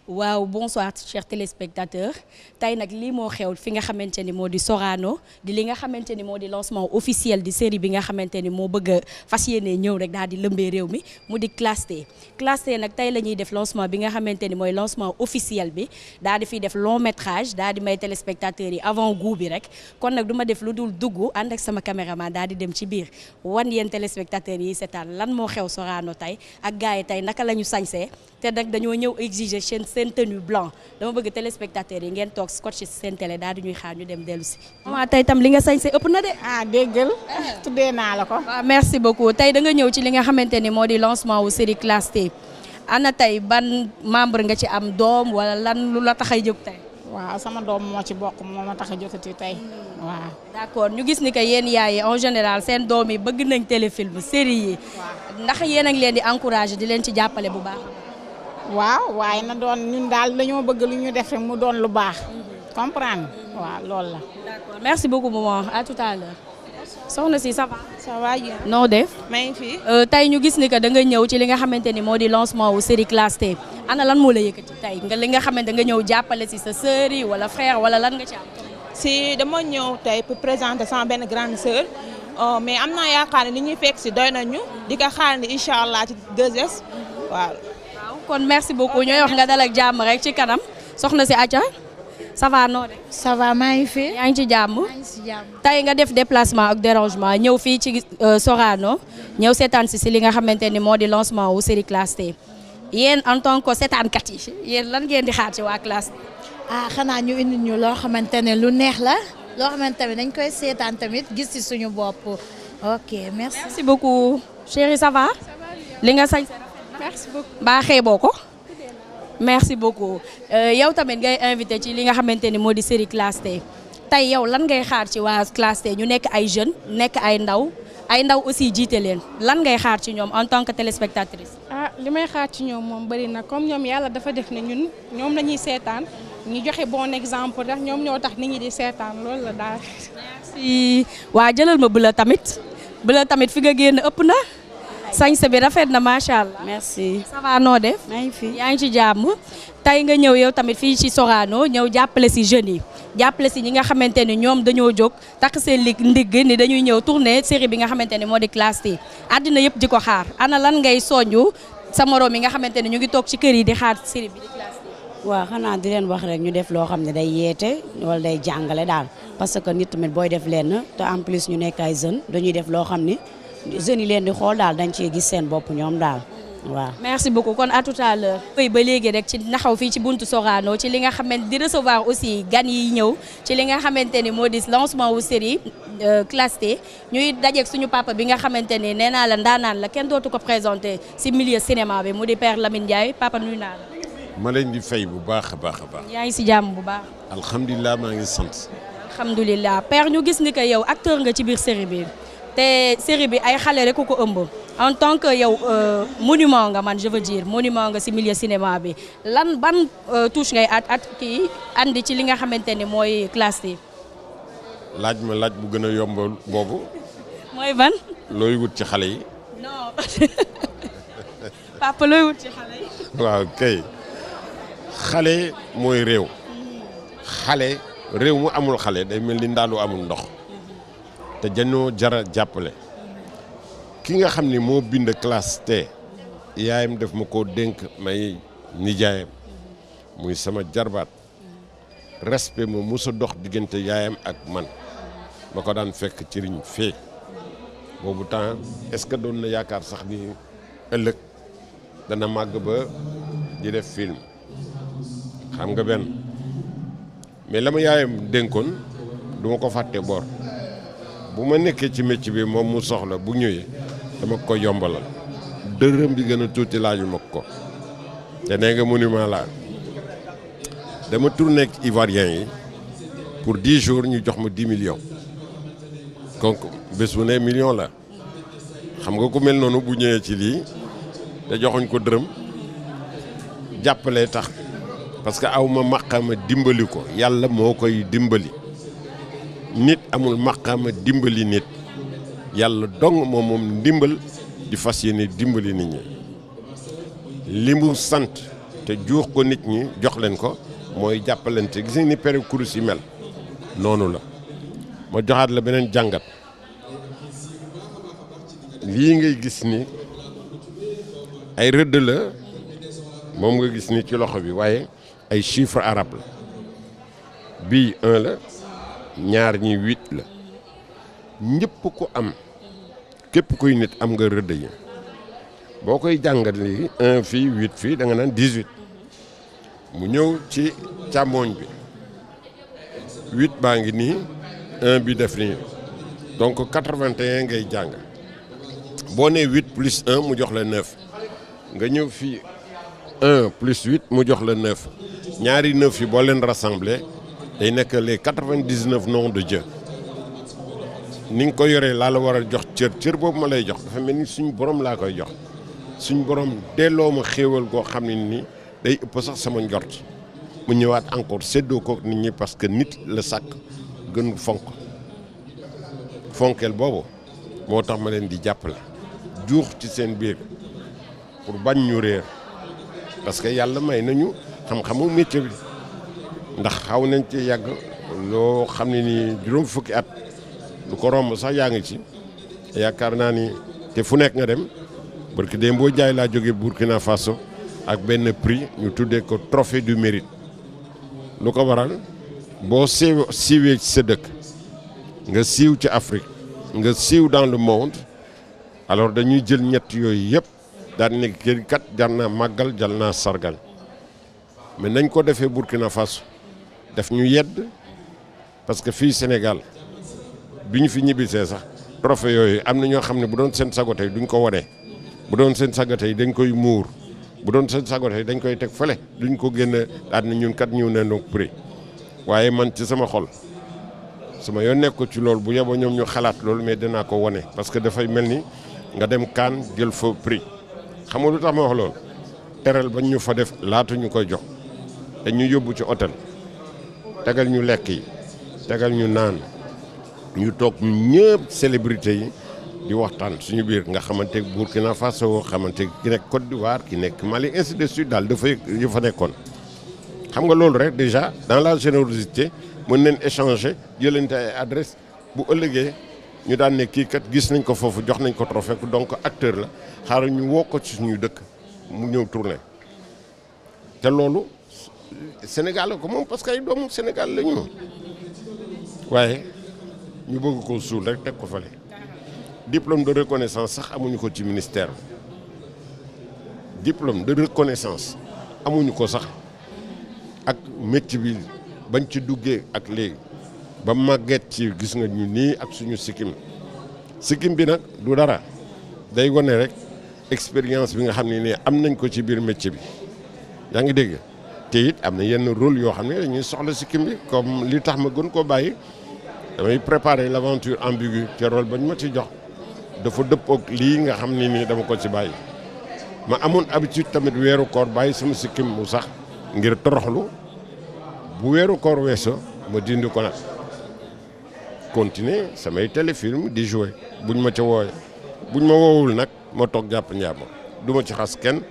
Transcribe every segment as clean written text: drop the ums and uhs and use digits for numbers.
waaw bonsoir chers téléspectateurs tey nag lii moo xew fi nga xamante ni moo di Sorano di li nga xamante ni moo di lancement officiel di série bi nga xamante ni moo bëgg a fas yéene ñëw rek daal di lëmbee réew mi mu di Class T. Class T nag tey la ñuy def lancement bi nga xamante ni mooy lancement officiel bi daal di fiy def long métrage daal di may téléspectateurs yi avant goût bi rek kon nag du ma def lu dul dugg ànd ak sama caméraman daal di dem ci biir wan yéen téléspectateurs yi seetaan lan moo xew Sorano tey ak gars yi tey naka la ñu sañsee te nag dañoo ñëw exiger seen tenue blanc dama bëgg téléspectateurs yi ngeen toog scotché ci seen télé daal di ñuy xaar ñu dem dellu si. maman tey tam li nga sañse ëpp na de. déggal tuddee naa la ko. waaw merci beaucoup tey da nga ñëw ci li nga xamante ni moo di lancement wu série Class T ana tey ban membre nga ci am doom wala lan lu la tax a jóg tey. waaw sama doom moo ci bokk moo ma tax a jotati tey waaw. d'accord ñu gis ni que yéen yaay en général seen doom yi bëgg nañ téléfilm série yi. ndax yéen a ngi leen di encourager di leen ci jàppale bu baax. waaw waaye na doon ñun daal dañoo bëgg lu ñu def rek mu doon lu baax. comprendre waaw loolu la. d'accord merci beaucoup maman à tout à l'heure. soxna si ça va. ça va bien. noo def. maa ngi fi. tey ñu gis ni que da nga ñëw ci li nga xamante ni moo di lancement wu série Class T ana lan moo la yëkkati tey nga li nga xamante nga ñëw jàppale si sa sœur yi wala frère wala lan nga ci am. si dama ñëw tey pour présenter sama benn grande sœur mais am naa yaakaar ne li ñuy fekk si doy nañu di ko xaar ni incha allah ci 2S waaw. kon merci beaucoup ñooy wax nga dal ak jàmm rek ci kanam soxna si Atia ça va noo de. ça va maa ngi fi. yaa ngi ci jàmm. maa ngi ci jàmm. tey nga def déplacement ak dérangement ñëw fii ci Sorano ñëw seetaan si li nga xamante ni moo di lancement wu série Class T yéen en tant que seetaankat yi yéen lan ngeen di xaar ci waa Class T. xanaa ñu indi ñu loo xamante ne lu neex la loo xamante ne dañ koy seetaan tamit gis ci suñu bopp ok merci. merci beaucoup chérie ça va. li nga sañ. merci beaucoup. mbaa xeeboo ko. merci beaucoup yow tamit ngay invité ci li nga xamante ni moo di série Class T tey yow lan ngay xaar ci waa Class T ñu nekk ay jeunes nekk ay ndaw aussi jiite leen lan ngay xaar ci ñoom en tant que téléspectatrice. li may xaar ci ñoom moom bëri na comme ñoom yàlla dafa def ne ñoom la ñuy seetaan ñu joxe bon exemple ndax ñoom ñoo tax nit ñi di seetaan loolu la daal. merci waa jëlal ma Bula tamit fi nga génn ëpp na. sañse bi rafet na macha allah. merci. ça va noo def. maa ngi fi yaa ngi ci jàmm. tey nga ñëw yow tamit fii ci Sorano ñëw jàppale si jeunes yi jàppale si ñi nga xamante ni ñoom dañoo jóg takk seen ndigg ni dañuy ñëw tourner série bi nga xamante ni moo di Class T àddina yëpp di ko xaar ana lan ngay soññu sa morom yi nga xamante ni ñu ngi toog ci kër yi di xaar série bi di Class T. waaw xanaa di leen wax rek ñu def loo xam ne day yeete wala day jàngale daal parce que nit tamit booy def leen te en plus ñu nekk ay jeunes dañuy def loo xam ni jeunes yi leen di xool daal dañ cee gis seen bopp ñoom daal waaw. merci beaucoup kon à tout à l'heure ba léegi rek ci naxaw fii ci buntu Sorano ci li nga xamante di recevoir aussi gan yi ñëw ci li nga xamante ni moo di lancement wu série Class T ñuy dajeeg suñu papa bi nga xamante ni nee naa la ndaanaan la kenn dootu ko présenté si milieu cinéma bi mu di Père Lamine Ndiaye papa nuyu naa la. ma leen di fay bu baax a baax a baax. yaa ngi si jàmm bu baax. alhamdulilah maa ngi sant. alhamdulilah Père ñu gis ni que yow acteur nga ci biir série bi te série bi ay xale rek ko ëmb en tant que yow monument nga man je veux dire monument nga si milieu cinéma bi lan ban touche ngay kii andi ci li nga xamante ni mooy Class T. laaj ma laaj bu gën a yomb boobu. mooy ban. looy wut ci xale yi. non papa looy wut ci xale yi. waaw kay xale mooy réew. xale réew mu amul xale day mel ni ndaalu amul ndox. te dañoo jara jàppale. ki nga xam ni moo bind Class T yaayam def ma koo dénk may nijaayam muy sama jarbaat respect ma musa dox diggante yaayam ak man ma ko daan fekk ci riñ fee boobu temps est-ce que doon na yaakaar sax ni ëllëg dana màgg ba di def film xam nga benn mais la ma yaayam dénkoon du ma ko fàtte bor bu ma nekkee ci métier bi moom mu soxla bu ñëwee dama ko yombalal dërëm bi gën a tuuti laaju ma ko te nee nga monument laa dama tourné ak Ivoiriens yi pour 10 jours ñu jox ma 10 millions donc bés bu ne million la xam nga ku mel noonu bu ñëwee ci lii te joxuñ ko dërëm jàppalee tax parce que aw ma maqaama dimbali ko yàlla moo koy dimbali nit amul maqaama dimbali nit yàlla dong moom ndimbal di fas yéene dimbali nit ñi li mu sant te juux ko nit ñi jox leen ko mooy jàppalante gis nga ni pere kurus yi mel noonu la. ma joxaat la beneen jàngat lii ngay gis ni ay rëdd la moom nga gis ni ci loxo bi waaye ay chiffre arabe la bii 1 la ñaar ñi 8 la ñëpp ko am képp kuy nit am nga rëdd yi boo koy jàngat lii 1 fii 8 fii da nga naan 18 mu ñëw ci càmmooñ bi 8 baa ngi nii 1 bi def nii donc 81 ngay jàng boo nee 8 plus 1 mu jox la 9 nga ñëw fii 1 plus 8 mu jox la 9 ñaari 9 yi boo leen rassemblé day nekk les 99 noms de Dieu ni nga ko yoree laa la war a jox cër boobu ma lay jox dafa mel ni suñu borom laa koy jox suñu borom delloo ma xéewal goo xam ne ni day ëpp sax sama njort mu ñëwaat encore séddoo ko nit ñi parce que nit la sàkk gën fonkeel boobu moo tax ma leen di jàppale juux ci seen biir pour bañ ñu réer parce que yàlla may nañu xam-xamu métier bi ndax xaw nañ ci yàgg loo xam ne ni juróom fukki at lu ko romb sax yaa ngi ci yaakaar naa ni te fu nekk nga dem parce que démb boo jaay laa jógee Burkina Faso ak benn prix ñu tuddee ko trophée du mérite lu ko waral boo siiwee ci sa dëkk nga siiw ci Afrique nga siiw dans le monde alors dañuy jël ñett yooyu yëpp daan ne kër kat jar naa màggal jar naa sargal mais nañ ko defee Burkina Faso def ñu yedd parce que fii Sénégal bi ñu fi ñibbisee sax trophée yooyu am na ñoo xam ne bu doon seen sago tey duñ ko wane bu doon seen sago tey dañ koy muur bu doon seen sago tey dañ koy teg fële duñ ko génne daan na ñun kat ñëw ne donc prix waaye man ci sama xol sama yoon nekk ko ci loolu bu yeboo ñoom ñu xalaat loolu mais dinaa ko wane parce que dafay mel ni nga dem kaan jël fa prix xam nga lu tax ma wax loolu teral bañ ñu fa def laatu ñu koy jox dañ ñu yóbbu ci hôtel tegal ñu lekk yi tegal ñu naan ñu toog ñu ñëpp célébrité yi di waxtaan suñu biir nga xamante Burkina Faso xamante ki nekk Côte d'Ivoire ki nekk Mali ainsi de suite daal dafay yu fa nekkoon xam nga loolu rek déjà dans la générosité mën nañ échanger jëlante ay adresse bu ëllëgee ñu daan ne kii kat gis nañ ko foofu jox nañ ko trophée donc acteur la xaaral ñu woo ko ci suñu dëkk mu ñëw tourné te loolu Sénégal la ko moom parce que ay doomu Sénégal la ñu waaye ñu bëgg ko suul rek teg ko fale diplôme de reconnaissance sax amuñu ko ci ministère diplôme de reconnaissance amuñu ko sax ak métier bi bañ ci duggee ak léegi ba màgget ci gis nga ñu nii ak suñu sikkim bi nag du dara day wane rek expérience bi nga xam ne nii am nañ ko ci biir métier bi yaa ngi dégg te it am na yenn rôle yoo xam ne dañuy soxla sikkim bi comme li tax ma gën koo bàyyi damay préparer l'aventure ambiguë te rôle bañ ma ci jox dafa dëppoog lii nga xam ne nii dama ko ci bàyyi ma amoon habitude tamit weeru koor bàyyi sama sikkim mu sax ngir toroxlu bu weeru koor weesoo ma dindi ko nag continuer samay téléfilm di jouer buñ ma ca wooye buñ ma woowul nag ma toog jàpp njàmbur du ma ci xas kenn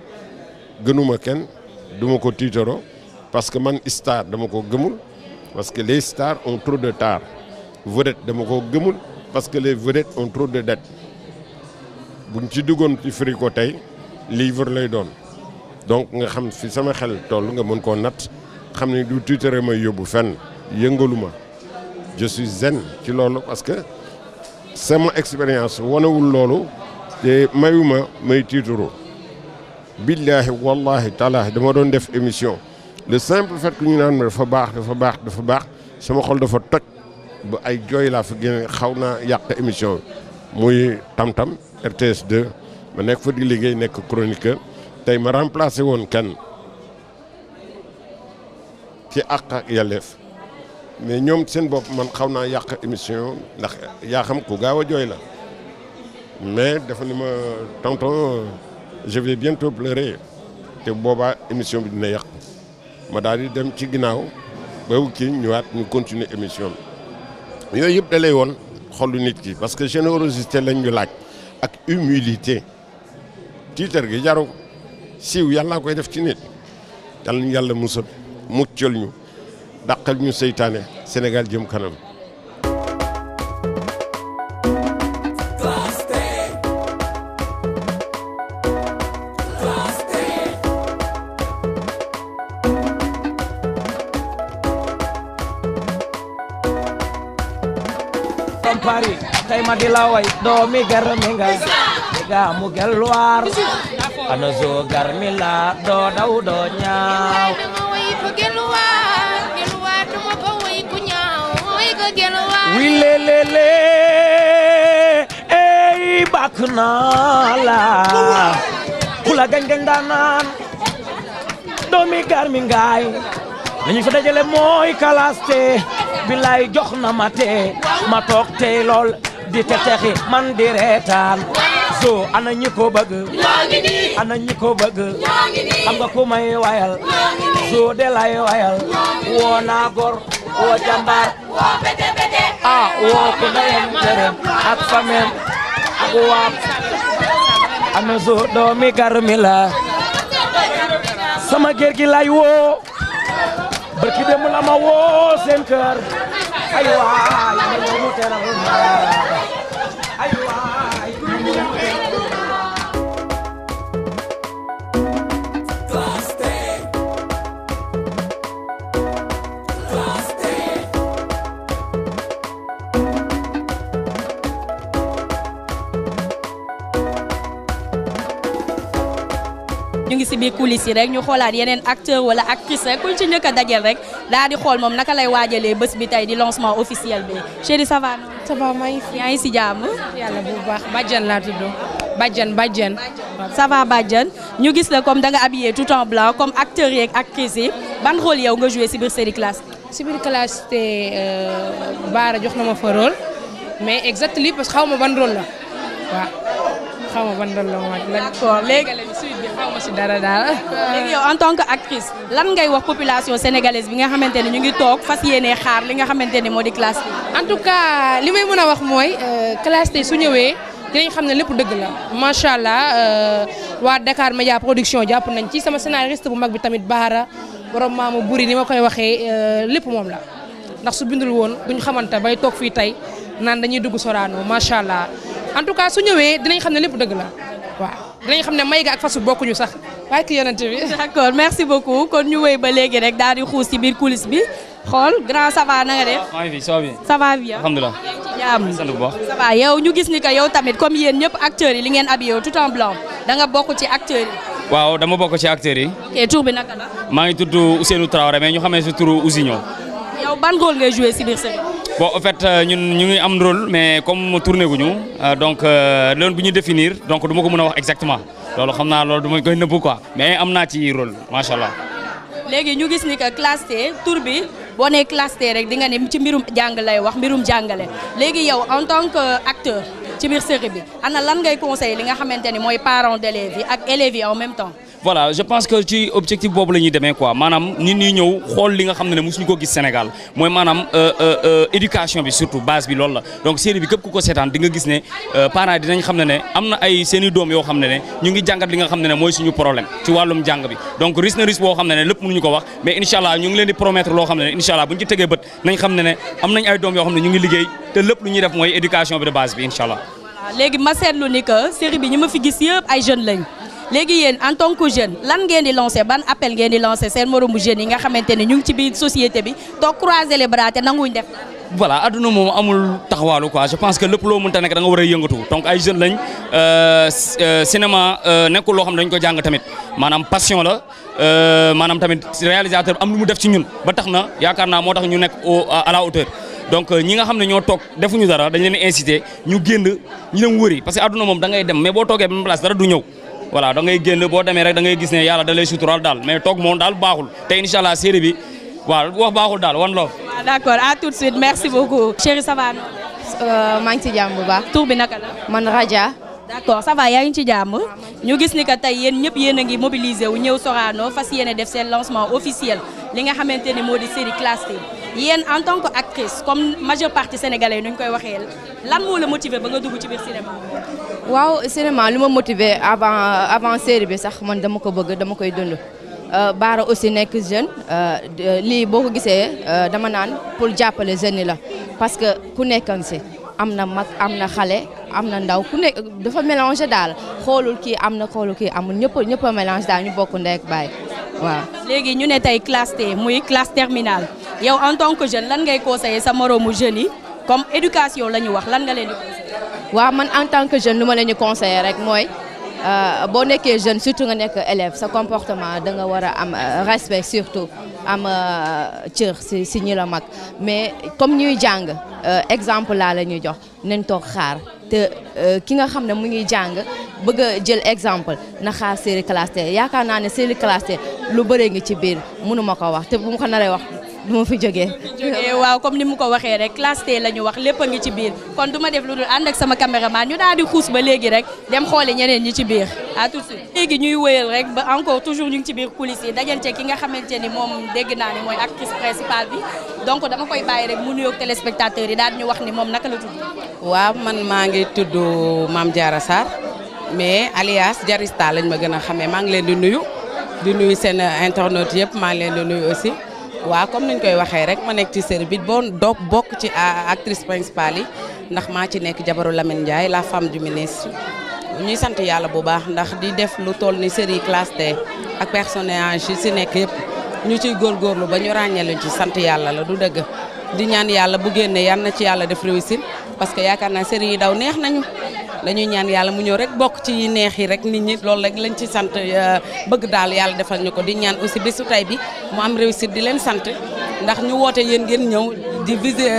gënuma kenn du ma ko tiitaro parce que man star dama ko gëmul parce que les stars ont trop de tard vedette dama ko gëmul parce que les vedettes ont trop de dettes buñ ci duggoon ci firi ko tey livre lay doon donc nga xam fi sama xel toll nga mën koo natt xam ne du tiitare may yóbbu fenn yëngaluma je suis zen ci loolu parce que sama expérience wanewul loolu te mayuma may tiitaro billahi wallahi taala dama doon def émission le simple fait que ñu naan ma dafa baax sama xol dafa toj ba ay jooy laa fa génne xaw naa yàq émission muy tam-tam RTS 2 ma nekk fa di liggéey nekk chroniqueur tey ma remplacé woon kenn ci àq ak yelleef mais ñoom seen bopp man xaw naa yàq émission ndax yaa xam ku gaaw a jooy la mais dafa ni ma tonton je vais bientôt pleurer te boobaa émission bi dina yàq ma daal di dem ci ginnaaw ba kii ñëwaat ñu continuer émission bi yooyu yëpp da lay woon xolu nit ki parce que générosité lañ ñu laaj ak humilité tiitar gi jaru siiw yàlla koy def ci nit yal nañu yàlla musal muccal ñu dàqal ñu seytaane Sénégal jëm kanam. Paris tay ma di la way doomi garmi nga mu gelwaar ana zo garmi la doo daw doo ñaaw wi lelele ey bak naa la kula gañ daanaan doomi garmi ngaay lañu fa dajale mooy kalaste bilaay jox na ma tee ma toog tey lool di texi man di reetaan so ana ñi ko bëgg ana ñi ko bëgg xam nga ku may wayal so de lay wayal woo naa gor woo jàmbaar woo ko dayam tere ak famem ak waap ana so doomi garmi la sama gér gi lay woo barki dem la ma woo seen kër ay waay ma ñëw mu teral ma ay waay ma ñëw mu teral ma ñu ngi si biir coulisses yi rek ñu xoolaat yeneen acteur wala actrice rek kuñ ci njëkk a dajal rek daal di xool moom naka lay waajalee bés bi tey di lancement officiel bi chérie ça va. ça va maa ngi fi. yaa ngi si jàmm. yàlla bu baax Badiane laa tudd. Badiane. ça va Badiane ñu gis la comme da nga habillé tout en blanc comme acteurs yi ak actrices yi ban rôle yow nga joué si biir série classe. si biir classe te Baara jox na ma fa rôle mais exactement parce que xaw ma ban rôle la waaw. xaw ma ban rôle la ma d'accord léegi suite bi xaw ma si dara daal. léegi yow en tant que actrice lan ngay wax population sénégalaise bi nga xamante ne ñu ngi toog fas yéenee xaar li nga xamante ne moo di classe T. en tout cas li may mën a wax mooy classe T su ñëwee dinañ xam ne lépp dëgg la macha allah waa Dakar Média Production jàpp nañ ci sama scénariste bu mag bi tamit Baara borom maamu buri ni ma koy waxee lépp moom la ndax su bindul woon duñ xamante bay toog fii tey naan dañuy dugg Sorano macha allah. en tout cas su ñëwee dinañ xam ne lépp dëgg la waaw dinañ xam ne may ga ak fasu bokkuñu sax waaye ki yonent bi. d'accord merci beaucoup kon ñu wéy ba léegi rek daal di xuus ci biir coulisse bi xool grand ça va na nga def. maa ngi fi ça va bien. ça va bien alhamdulilah. jaam sant bu baax. ça va yow ñu gis ni que yow tamit comme yéen ñëpp acteurs yi li ngeen habillé tout en blanc da nga bokk ci acteurs yi. waaw dama bokk ci acteurs yi. ok tur bi naka la. maa ngi tudd Ousseynou Traoré mais ñu xamee si turu Ousignon. yow ban rôle ngay joué ci biir série. bon en fait ñun ñu ngi am rôle mais comme tourné guñu donc loolu bu ñu définir donc du ma ko mën a wax exactement loolu xam naa loolu du ma koy nëbbu quoi mais am naa ci rôle macha allah. léegi ñu gis ni que classe T tur bi boo nee classe T rek di nga ne ci mbirum jàng lay wax mbirum jàngale léegi yow en tant que acteur ci biir série bi ana lan ngay conseiller li nga xamante ni mooy parents d'élèves yi ak élèves yi en même temps. voilà je pense que ci objectif boobu la ñuy demee quoi maanaam nit ñi ñëw xool li nga xam ne mosuñu ko gis Sénégal mooy maanaam éducation bi surtout base bi loolu la donc série bi képp ku ko seetaan di nga gis ne parents dinañ xam ne am na ay seen i doom yoo xam ne ñu ngi jàngat li nga xam ne mooy suñu problème ci wàllum jàng bi donc risque na risque boo xam ne lépp mënuñu ko wax mais incha allah ñu ngi leen di promettre loo xam ne incha allah buñ ci tegee bët nañ xam ne am nañ ay doom yoo xam ne ñu ngi liggéey te lépp lu ñuy def mooy éducation bi de base bi incha allah. voilà léegi ma seetlu ni que série bi ñi ma fi gis yëpp ay jeunes lañ. léegi yéen en tant que jeune lan ngeen di lancer ban appel ngeen di lancer seen moromu jeunes yi nga xamante ne ñu ngi ci biir société bi toog croiser les bras te nanguñ def. voilà adduna moom amul taxawaalu quoi je pense que lépp loo mënta nekk da nga war a yëngatu donc ay jeunes lañ cinéma nekkul loo xam ne dañ ko jàng tamit maanaam passion la maanaam tamit réalisateur am lu mu def ci ñun ba tax na yaakaar naa moo tax ñu nekk à la hauteur. donc ñi nga xam ne ñoo toog defuñu dara dañ leen di inciter ñu génn ñu dem wëri parce que adduna moom da ngay dem mais boo toogee benn place dara du ñëw. voilà da ngay génn boo demee rek da ngay gis ne yàlla da lay suturaal daal mais toog moom daal baaxul te incha allah série bi waaw wax baaxul daal one love. waaw d'accord à tout de suite merci beaucoup. chérie ça va. maa ngi ci jàmm bu baax. tur bi naka la. man Raja. d'accord ça va yaa ngi ci jàmm. ñu gis ni que tey yéen ñëpp yéen a ngi mobilisé wu ñëw Sorano fas yéene def seen lancement officiel li nga xamante ni moo di série classe T yéen en tant que actrice comme majeure partie sénégalais nu ñu koy waxee lan moo la motiver ba nga dugg ci biir cinéma. waaw cinéma lu ma motiver avant série bi sax man dama ko bëgg dama koy dund Bara aussi nekk jeune lii boo ko gisee dama naan pour jàppale jeunes yi la parce que ku nekkan si am na mag am na xale am na ndaw ku nekk dafa mélangé daal xoolul kii am na xoolul kii amul ñëpp a mélangé daal ñu bokk ndey ak baay waaw. léegi ñu ne tey classe T muy classe terminale yow en tant que jeune lan ngay conseiller sa moroomu jeunes yi comme éducation la ñu wax lan nga leen di conseiller. waaw man en tant que jeune lu ma leen di conseiller rek mooy boo nekkee jeune surtout nga nekk élève sa comportement da nga war a am respect surtout am cër si ñi la mag mais comme ñuy jàng exemple laa la ñuy jox nañ toog xaar te ki nga xam ne mu ngi jàng bëgg a jël exemple na xaar série classe T yaakaar naa ne série classe T lu bëree ngi ci biir mënu ma ko wax te bu ma ko naree wax du ma fi jógee. waaw comme ni mu ko waxee rek classe T la ñu wax lépp a ngi ci biir kon du ma def lu dul ànd ak sama caméraman ñu daal di xuus ba léegi rek dem xooli ñeneen ñi ci biir à tout de suite. léegi ñuy wëyal rek ba encore toujours ñu ngi ci biir coulisses yi dajante ki nga xamante ni moom dégg naa ni mooy actrice principale bi donc dama koy bàyyi rek mu nuyoog téléspectateurs yi daal di ñu wax ni moom naka la tudd. waaw man maa ngi tudd Mame Diarra Sarr mais alias Diarista lañ ma gën a xamee maa ngi leen di nuyu seen internautes yëpp maa ngi leen di nuyu aussi. waaw comme niñ koy waxee rek ma nekk ci série bi bokk ci actrice principale yi ndax maa ci nekk jabaru Lamine Ndiaye la femme du ministre ñuy sant yàlla bu baax ndax di def lu toll ni série classe T ak personnage yi si nekk yëpp ñu ciy góorgóorlu ba ñu ràññee luñ ci sant yàlla la du dëgg di ñaan yàlla bu génnee yal na ci yàlla def réussite parce que yaakaar naa série yi daw neex nañu dañuy ñaan yàlla mu ñëw rek bokk ci yi neex yi rek nit ñi loolu rek lañ ci sant bëgg daal yàlla defal ñu ko di ñaan aussi bésu tay bi mu am réussite di leen sant ndax ñu woote yéen ngeen ñëw di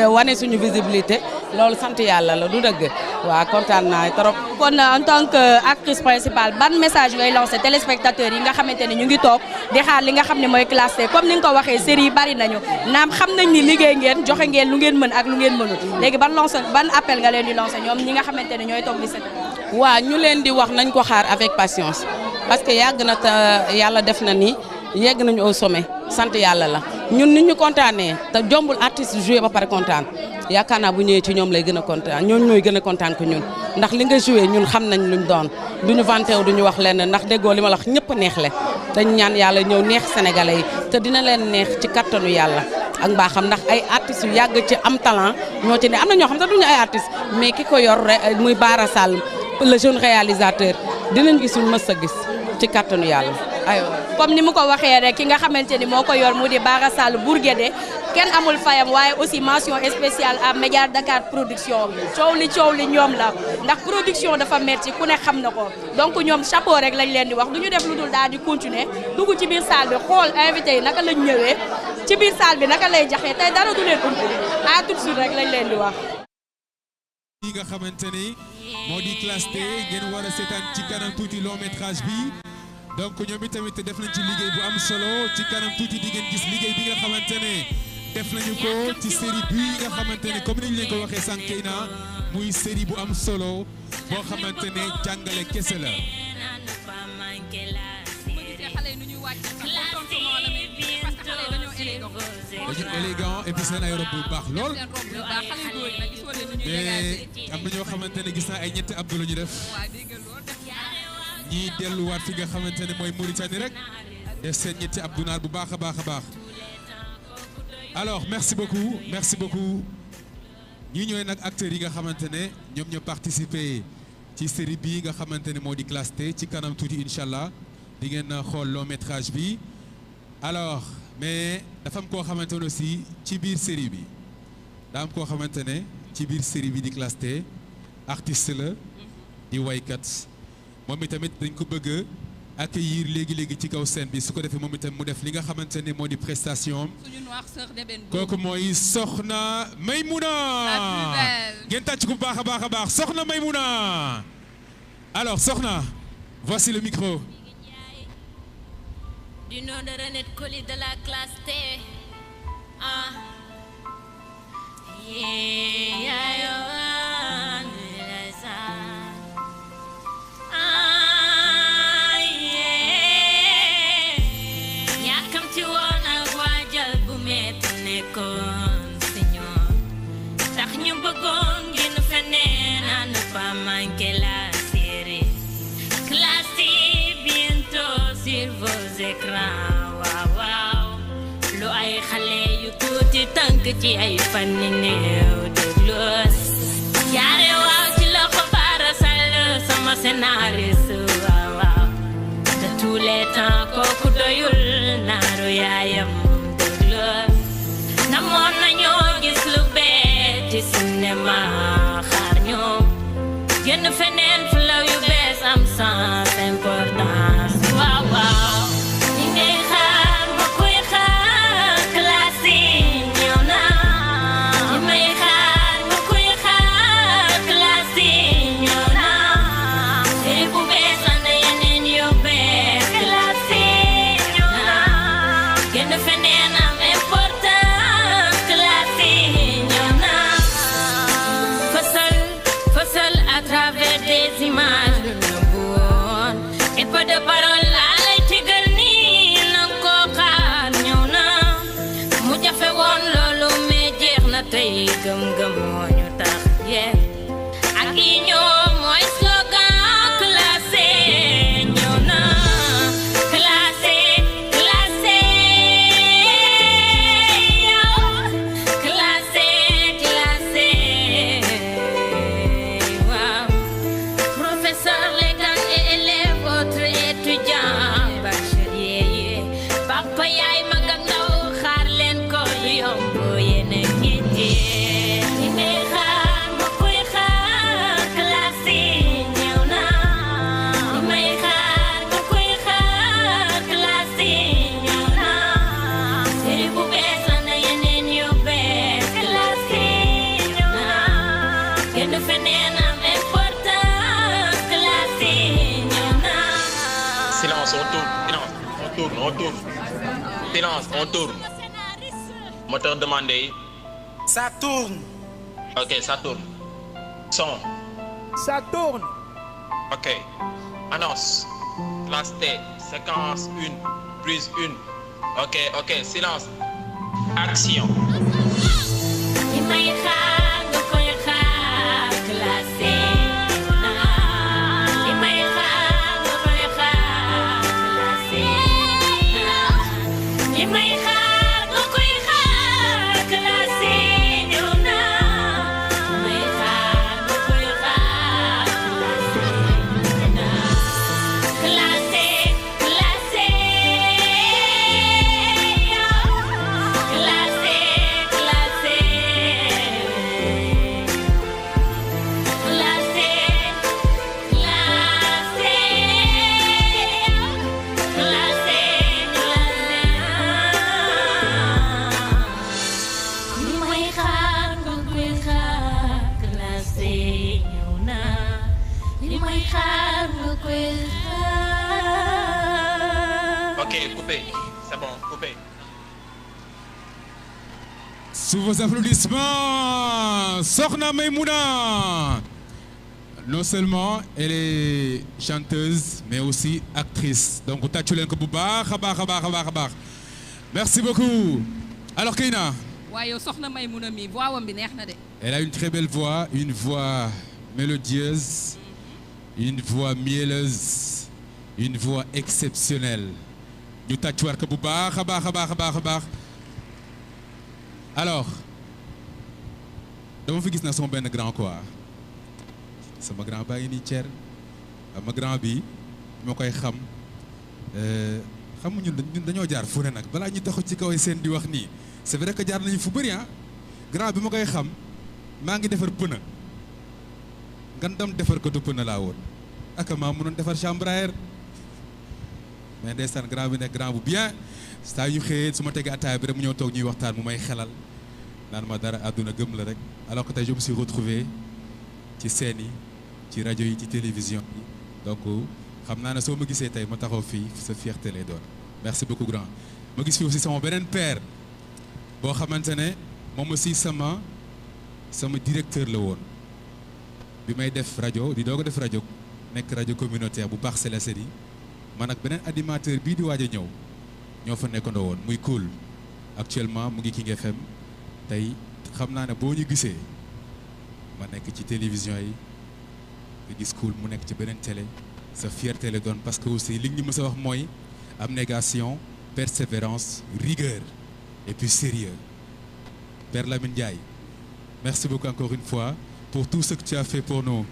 wane suñu visibilité loolu sant yàlla la du dëgg waaw kontaan naa trop. kon en tant que actrice principale ban message ngay lancé téléspectateurs yi nga xamante ne ñu ngi toog di xaar li nga xam ne mooy classe T comme ni nga ko waxee série yi bari nañu naam xam nañ ni liggéey ngeen joxe ngeen lu ngeen mën ak lu ngeen mënul léegi ban appel nga leen di lancé ñoom ñi nga xamante ne ñooy toog di seet. waaw ñu leen di wax nañ ko xaar avec patience parce que yàgg na te yàlla def na ni yegg nañu au sommet sant yàlla la ñun nit ñu kontaanee te jombul artiste joué ba pare kontaan yaakaar naa bu ñëwee ci ñoom lay gën a kontaan ñooñu ñooy gën a kontaan ko ñun ndax li nga joué ñun xam nañ luñ doon duñu vanté wu duñu wax lenn ndax déggoo li ma la wax ñëpp neex le dañ ñaan yàlla ñëw neex sénégalais yi te dina leen neex ci kattanu yàlla ak mbaaxam ndax ay artistes yu yàgg ci am talent ñoo ci ne am na ñoo xam sax duñu ay artistes mais ki ko yor muy Bara Sall le jeune réalisateur dinañ gis ñu mës a gis ci kattanu yàlla aywa. comme ni mu ko waxee rek ki nga xamante ni moo ko yor mu di Bara Sall Bourguédé kenn amul fayam waaye aussi mention spéciale à Média Dakar production coow li ñoom la ndax production dafa metti ku ne xam na ko donc ñoom chapeau rek lañ leen di wax du ñu def lu dul daal di continuer dugg ci biir salle bi xool invité yi naka lañ ñëwee ci biir salle bi naka lay jaxee tey dara du leen ump à tout de suite rek lañ leen di wax. yi nga xamante ni moo di classe T ngeen war a seetaan ci kanam tuuti long métrage bi donc ñoom itamit def nañ ci liggéey bu am solo ci kanam tuuti di ngeen gis liggéey bi nga xamante ne def nañu ko ci série bi nga xamante ne comme ni ñu leen ko waxee sànq na muy série bu am solo boo xamante ne jàngale kese la. dañu élégant et puis seen ay robe bu baax lool mais am na ñoo xamante ne gis naa ay ñetti abdou la ñu def ñii delluwaat fi nga xamante ne mooy Mauritanie rek def seen ñetti abdou naar bu baax a baax a baax. alors merci beaucoup ñii ñooy nag acteurs yi nga xamante ne ñoom ñoo participé ci série bii nga xamante ne moo di classe T ci kanam tuuti incha allah di ngeen xool long métrage bi alors. mais dafa am koo xamante ne aussi ci biir série bi daa am koo xamante ne ci biir série bi di classe T artiste la di waykat moom itamit dañ ko bëgg a accueillir léegi ci kaw scène bi su ko defee moom itam mu def li nga xamante ne moo di prestation kooku mooy Soxna Maïmouna ngeen tàcc ko baax a baax Soxna Maïmouna alors Soxna voici le micro. Du nom de René Coly de la classe T. Yàkkamti woon ak waajal bu metti nekkoon si ñoom tax ñu bëggoon génn feneen à ne pas manquer la série classe T bientôt sur vos écrans. tuuti tënk ci ay fan ni néew dégloos jaare waaw ci loxo Bara Sall sama scénariste waaw waaw de tous les temps kooku doyul naaru yaayam dégloos namoon nañoo gis lu bees ci cinéma xaar ñoo génn feneen flow yu bees am sens importance waaw waaw ñi ngay xaar ma koy xaar classe ñëw na ñi may xaar ma koy xaar classe ñëw na série bu bees ànd yeneen yu bees classe ñëw na génn feneen am importance classe ñëw na fësal à travers des images lu nëbbu woon et peu de paroles laa lay tegal nii nanga ko xaar ñëw na mu jafe woon loolu mais jeex na tey gëm-gëm moo ñu tax ak yi ñoo mooy slogan classé ñëw na classé classé yow classé classé waaw professeur légal et élève autre étudiant bachelier papa yaay mag ak ndaw xaar leen ko yomb yéen a ngi jee ñi may xaar ma koy xaar classe ñëw na ñi may xaar ma koy xaar classe ñëw na série bu bees ànd yeneen yu bees classe ñëw na génn feneen am importance classe ñëw na Silence, on tourne. Silence, on tourne. Moteur demandé. Ça tourne. Ok, ça tourne. Son. Ça tourne. Ok. Annonce. Classe T. Séquence 1. Prise 1. Ok, silence. Action. ñi may xaar nga koy xaar classe ñi may xaar nga koy xaar classe ñi may xaar nga koy xaar classe ñëw na ñi may xaar nga koy xaar classe classe yow classe classe Ok, coupé. C'est bon, coupé. Sous vos applaudissements, Sokhna Maïmouna. Non seulement elle est chanteuse, mais aussi actrice. Donc, tàccu leen ko bu baax a baax a baax a baax a baax. Merci beaucoup. Alors, Keina. waaye yow Sokhna Maïmouna mi voix wam bi neex na de. Elle a une très belle voix, une voix mélodieuse, une voix mielleuse, une voix exceptionnelle. Ñu tàccuwaat ko bu baax a baax a baax a baax a baax. Alors, dama fi gis na sama benn grand quoi. Sama grand baa ngi nii Thier. Sama grand bi ma koy xam. Xam ñun dañoo jaar fu ne nag balaa ñu taxaw ci kaw seen di wax nii. C'est vrai que jaar nañu fu bëri ah. Grand bi ma koy xam maa ngi defar pneu. Ngandam defar ko du pneu laa woon. Ak maa mënoon defar chambre à air. Mais ndeysaan grand bi nekk grand bu bien. saa yu xëyee su ma tegee ataaya bi rek mu ñëw toog ñuy waxtaan mu may xelal naan ma dara àdduna gëm la rek alors que tey je me suis retrouvé ci scène yi ci rajo yi ci télévision yi donc xam naa ne soo ma gisee tey ma taxaw fii sa fierté lay doon merci beaucoup grand ma gis fii aussi sama beneen père boo xamante ne moom aussi sama directeur la woon bi may def rajo di doog a def rajo nekk rajo communautaire bu Parcelles Assainies man ak beneen animateur bii di waaj a ñëw ñoo fa nekkandoo woon muy cool actuellement mu ngi King FM tey xam naa ne boo ñu gisee ma nekk ci télévision yi nga gis cool mu nekk ci beneen télé sa fierté la doon parce que aussi li ñu mës a wax mooy abnégation persévérance rigueur et puis sérieux Père Lamine Ndiaye, merci beaucoup encore une fois pour tout ce que tu as fait pour nous.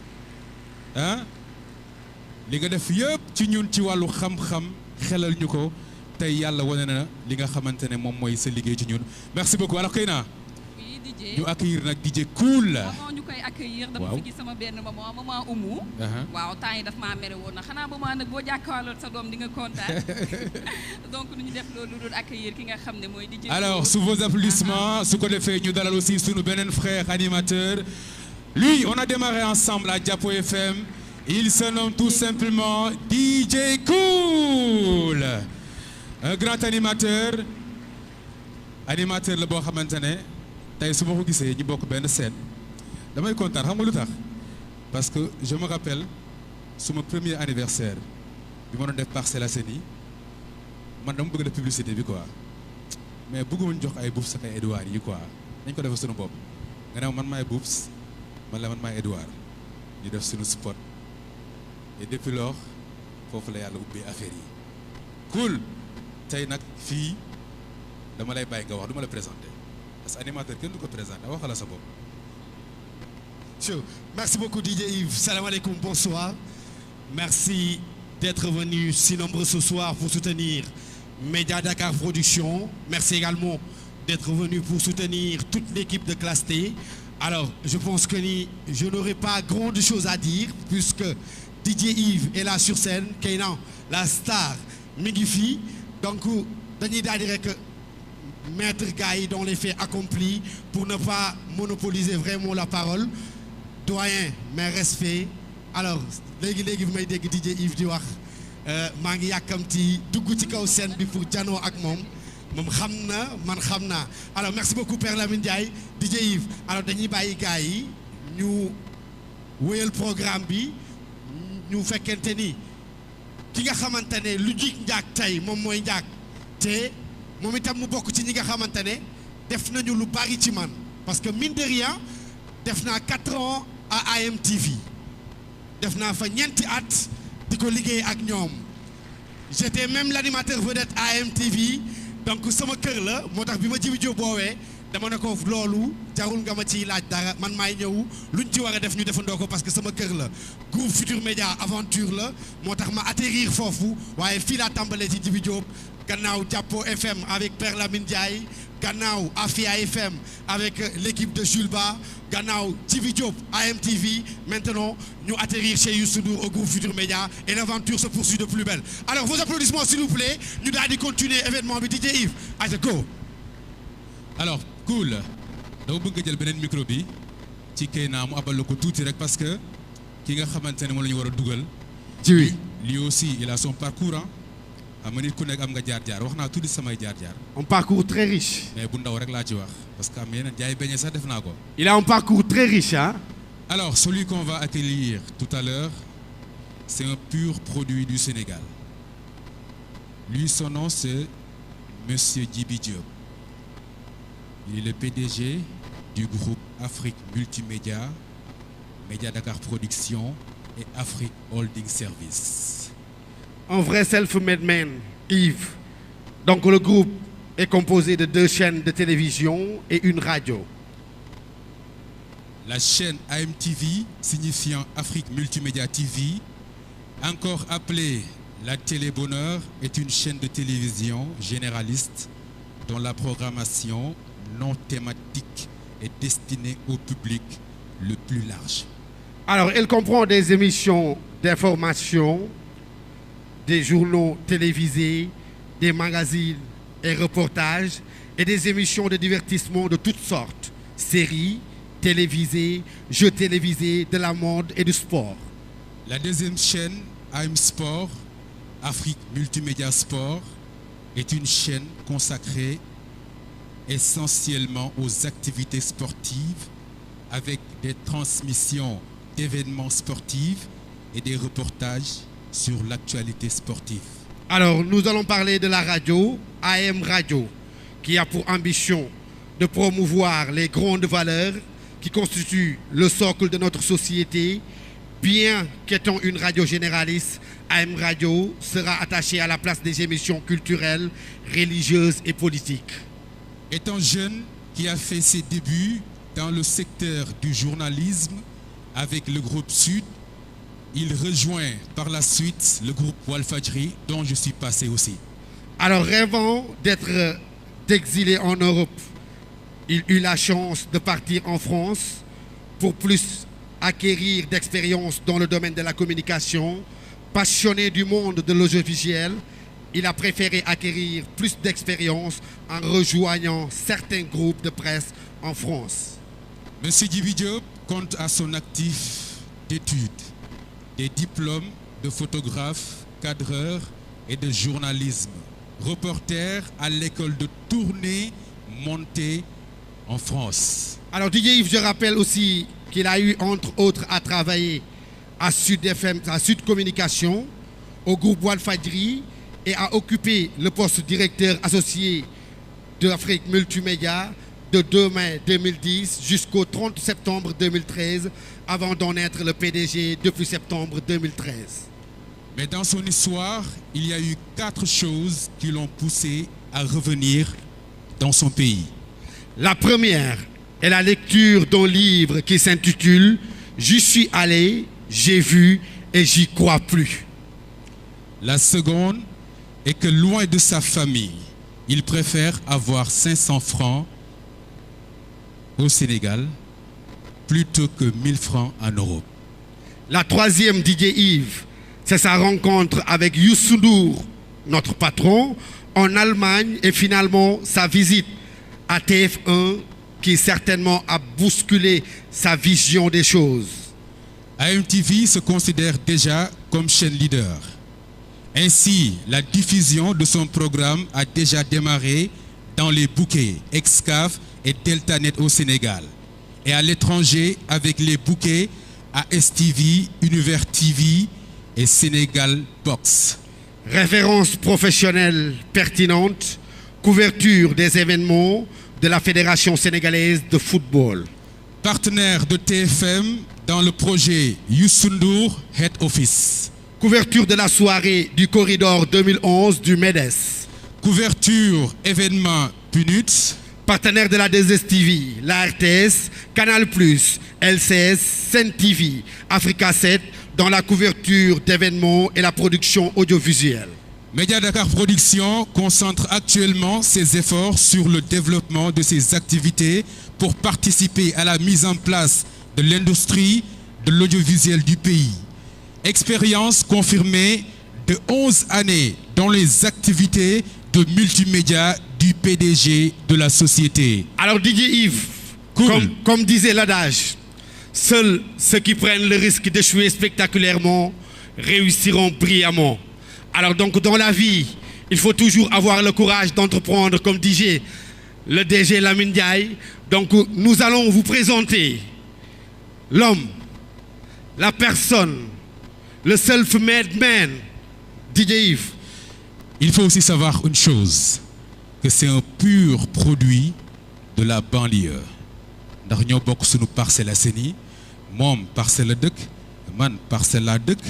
Hein? Li nga def yëpp ci ñun ci wàllu xam-xam xelal ñu ko tey yàlla wane na li nga xamante ne moom mooy sa liggéey ci ñun merci beaucoup alors Keyna ñu accueillir nag DJ Cool. avant ñu koy accueillir dama fi gis sama benn maman Oumou. waaw temps yi daf maa mere woon na xanaa maman nag boo jàkkaarloon sa doom di nga kontaan donc nu ñu def loolu dul accueillir ki nga xam ne mooy DJ. alors sous vos applaudissements su ko defee ñu dalal aussi sunu beneen frère animateur lui on a démarré ensemble à Diapo FM il se nomme tout simplement DJ Cool un grand animateur la boo xamante ne. tey su ma ko gisee ñu bokk benn scène damay kontaan xam nga lu tax parce que je me rappelle suma premier anniversaire bi ma doon def Parcelles Assainies man dama bëgg def publicité bi quoi mais bëgguma ñu jox ay Boubs ak ay Edouard yi quoi nañ ko defee suñu bopp nga ne man maay Boubs man maay Edouard ñu def suñu spot et depuis lors foofu la yàlla ubbee affaire yi cool tey nag fii dama lay bàyyi nga wax du ma la présenter. Parce que animateur kenn du ko présenté waxala sa bopp. Merci beaucoup DJ Yves. Salam alaikum, bonsoir. Merci d'être venu si nombreux ce soir pour soutenir Média Dakar Production. Merci également d'être venu pour soutenir toute l'équipe de Classe T. Alors, je pense que je n'aurai pas grande chose à dire puisque DJ Yves est là sur scène, Keyna, la star, mi ngi fi. Donc, dañuy daal di rek mettre gars yi dans les faits accomplis pour ne pas monopoliser vraiment la parole. Doyen, mes respects. Alors, léegi bi may dégg DJ Yves di wax maa ngi yàkkamti dugg ci kaw scène bi pour janoo ak moom xam na man xam naa. Alors, merci beaucoup Père Lamine Ndiaye, DJ Yves. Alors, dañuy bàyyi gars yi ñu wéyal programme bi ñu fekkente ni ki nga xamante ne lu jig njaag tey moom mooy njaag te moom itam mu bokk ci ñi nga xamante ne def nañu lu bari ci man parce que mine de rien def naa 4 ans à AMTV def naa fa ñeenti at di ko liggéey ak ñoom j'étais même l'animateur vedette AMTV donc sama kër la moo tax bi ma Djibi Diop boowee dama ne ko loolu jarul nga ma ciy laaj dara man maay ñëw luñ ci war a def ñu defandoo ko parce que sama kër la groupe Futur Média aventure la moo tax ma atterrir foofu waaye fii laa tàmbalee ci Djibi Diop gannaaw Diapo FM avec Père Lamine Ndiaye gannaaw Afia FM avec l'équipe de Jules Ba gannaaw Djibi Diop AMTV maintenant ñu atterrir chez Youssou Ndour au groupe Futur Média et l'aventure se poursuit de plus belle. Alors vos applaudissements s'il vous plaît ñu daal di continuer événement bi DJ Yves ayca go. Alors cool dama bëgg a jël beneen micro bi ci Keyna mu abal la ko tuuti rek parce que ki nga xamante ne moom la ñu war a dugal. ji lui aussi il a son parcours ah. am nit ku nekk am nga jaar-jaar wax naa tuuti samay jaar-jaar. un parcours très riche. mais bu ndaw rek laa ci wax parce que am yeneen jaay beñe sax def naa ko. il a un parcours très riche hein. Alors celui qu'on va accueillir tout à l'heure c'est un pur produit du Sénégal. Lui son nom c'est Monsieur Djibi Diop. Il est le PDG du groupe Afrique Multimédia, Média Dakar Production et Afrique Holding Service. Un vrai self-made man, Yves. Donc le groupe est composé de 2 chaînes de télévision et une radio. La chaîne AMTV, signifiant Afrique Multimédia TV, encore appelée la Télé Bonheur, est une chaîne de télévision généraliste dont la programmation non thématique est destinée au public le plus large. Alors, elle comprend des émissions d'information, des journaux télévisés, des magazines et reportages et des émissions de divertissement de toutes sortes, séries, télévisées, jeux télévisés, de la mode et du sport. La deuxième chaîne, AM Sport, Afrique Multimédia Sport, est une chaîne consacrée essentiellement aux activités sportives avec des transmissions d'événements sportifs et des reportages sur l'actualité sportive. Alors, nous allons parler de la radio, AM Radio, qui a pour ambition de promouvoir les grandes valeurs qui constituent le socle de notre société. Bien qu'étant une radio généraliste, AM Radio sera attachée à la place des émissions culturelles, religieuses et politiques. Étant jeune, qui a fait ses débuts dans le secteur du journalisme avec le groupe Sud. Il rejoint par la suite le groupe Walfadjri, dont je suis passé aussi. Alors, rêvant d'exiler en Europe, il eut la chance de partir en France pour plus acquérir d'expérience dans le domaine de la communication. Passionné du monde de l'audiovisuel, il a préféré acquérir plus d'expérience en rejoignant certains groupes de presse en France. Monsieur Djiby Diop compte à son actif d'études, des diplômes de photographe, cadreur et de journalisme. Reporter à l'école de tournée montée en France. Alors Didier Yves, je rappelle aussi qu'il a eu entre autres à travailler à Sud FM, à Sud Communication, au groupe Walfadjri et a occupé le poste de directeur associé de Afrique Multimédia de 2 mai 2010 jusqu'au 30 septembre 2013 avant d'en être le PDG depuis septembre 2013. Mais dans son histoire, il y a eu 4 choses qui l'ont poussé à revenir dans son pays. La première est la lecture d'un livre qui s'intitule « J'y suis allé, j'ai vu et j'y crois plus ». La seconde est que loin de sa famille, il préfère avoir 500 francs au Sénégal plutôt que 1000 francs en Europe. La troisième, Didier Yves, c'est sa rencontre avec Youssou Ndour, notre patron, en Allemagne et finalement sa visite à TF1 qui certainement a bousculé sa vision des choses. AMTV se considère déjà comme chaîne leader. Ainsi, la diffusion de son programme a déjà démarré dans les bouquets Excaf et Deltanet au Sénégal et à l'étranger avec les bouquets ASTV, Univers TV et Sénégal Box. Référence professionnelle pertinente, couverture des événements de la Fédération sénégalaise de football. Partenaire de TFM dans le projet Youssou Ndour Head Office. Couverture de la soirée du Corridor 2011 du MEDES. Couverture événement PUNUT. Partenaire de la 2STV, la RTS, Canal+, LCS, Sen TV, Africa 7 dans la couverture d'événements et la production audiovisuelle. Média Dakar Production concentre actuellement ses efforts sur le développement de ses activités pour participer à la mise en place de l'industrie de l'audiovisuel du pays. Expérience confirmée de 11 années dans les activités de multimédia du PDG de la société. Alors Didier Yves, comme disait l'adage, seuls ceux qui prennent le risque d'échouer spectaculairement réussiront brillamment. Alors donc dans la vie, il faut toujours avoir le courage d'entreprendre comme disait le DG Lamine Ndiaye. Donc nous allons vous présenter l'homme, la personne, le self-made man, Didier Yves. Il faut aussi savoir une chose, que c'est un pur produit de la banlieue. ndax ñoo bokk sunu Parcelles Assainies moom Parcelles la dëkk man Parcelles laa dëkk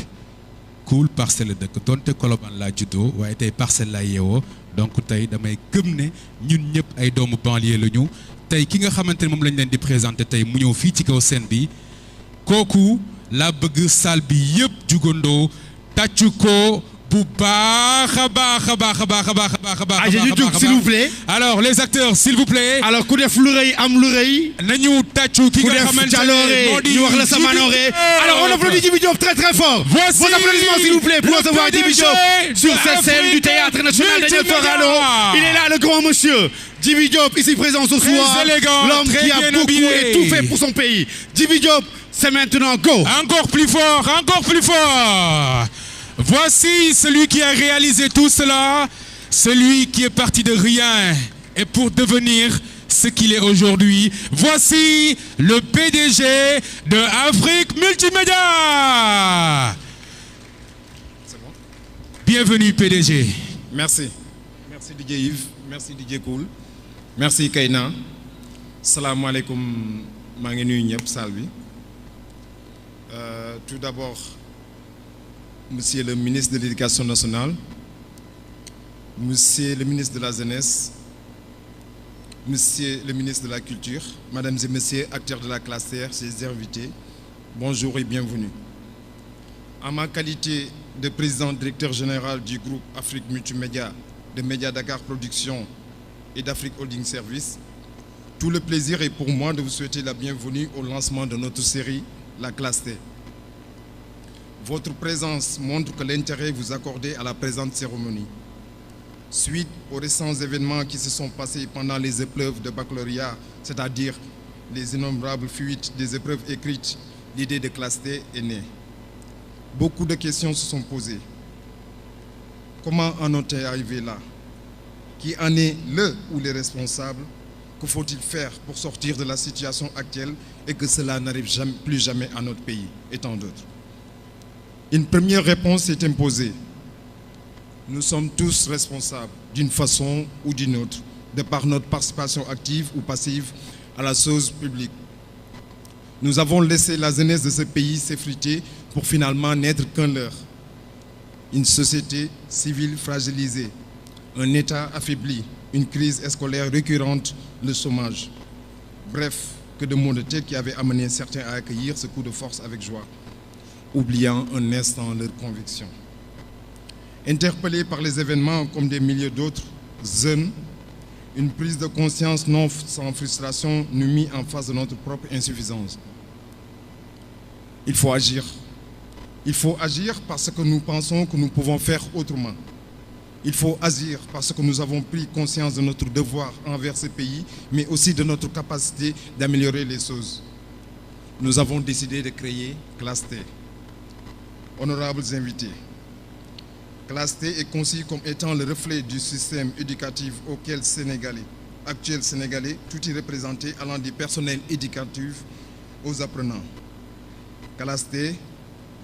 Cool Parcelles la dëkk donte Colobane laa juddoo waaye tey Parcelles laa yeewoo donc tey damay gëm ne ñun ñëpp ay doomu banlieue la ñu tey ki nga xamante ne moom lañ leen di présenter tey mu ñëw fii ci kaw scène bi kooku laa bëgg salle bi yëpp jugandoo tàccu ko bu baax a baax a baax a baax a baax a baax a baax. s'il vous plaît. Alors les acteurs s'il vous plaît. alors ku def lu rëy am lu rëy. nañu tàccu ki nga xamante ne moo di ñu wax la sa manoore. alors on applaudit Djiby Diop très très fort. Voici vos applaudissements s'il vous plaît pour recevoir Djiby Diop sur cette scène du théâtre national Daniel Sorano. Il est là le grand monsieur. Djiby Diop ici présent ce soir. L'homme qui a beaucoup et tout fait pour son pays. Djiby Diop, c'est maintenant go. Encore plus fort, encore plus fort. Voici celui qui a réalisé tout cela, celui qui est parti de rien et pour devenir ce qu'il est aujourd'hui. Voici le PDG de Afrique Multimédia. Bienvenue PDG. Merci. Merci DJ Yves, merci DJ Cool, merci Kayna. Salam alaikum, maa ngi nuyu ñëpp salle bi. Tout d'abord, Monsieur le ministre de l'Éducation nationale, Monsieur le ministre de la Jeunesse, Monsieur le ministre de la Culture, Mesdames et Messieurs, acteurs de la classe Terre, chers invités, bonjour et bienvenue. En ma qualité de président directeur général du groupe Afrique Multimédia de Média Dakar Production et d'Afrique Holding Service, tout le plaisir est pour moi de vous souhaiter la bienvenue au lancement de notre série La Classe T. Votre présence montre que l'intérêt vous accordez à la présente cérémonie. Suite aux récents événements qui se sont passés pendant les épreuves de baccalauréat, c'est-à-dire les innombrables fuites des épreuves écrites, l'idée de Classe T est née. Beaucoup de questions se sont posées. Comment en est-on arrivé là? Qui en est le ou les responsables? Que faut-il faire pour sortir de la situation actuelle et que cela n'arrive plus jamais à notre pays et tant d'autres? Une première réponse s'est imposée. Nous sommes tous responsables d'une façon ou d'une autre, de par notre participation active ou passive à la chose publique. Nous avons laissé la jeunesse de ce pays s'effriter pour finalement n'être qu'un leurre. Une société civile fragilisée, un État affaibli, une crise scolaire récurrente, le chômage. Bref, que de mots de tête qui avaient amené certains à accueillir ce coup de force avec joie, oubliant un instant leurs convictions. Interpellés par les événements comme des milliers d'autres jeunes, une prise de conscience non sans frustration nous mit en face de notre propre insuffisance. Il faut agir. Il faut agir parce que nous pensons que nous pouvons faire autrement. Il faut agir parce que nous avons pris conscience de notre devoir envers ce pays, mais aussi de notre capacité d'améliorer les choses. Nous avons décidé de créer Classe T. Honorables invités, Classe T est conçue comme étant le reflet du système éducatif auquel actuel Sénégalais, tout y représenté, allant du personnel éducatif aux apprenants. Classe T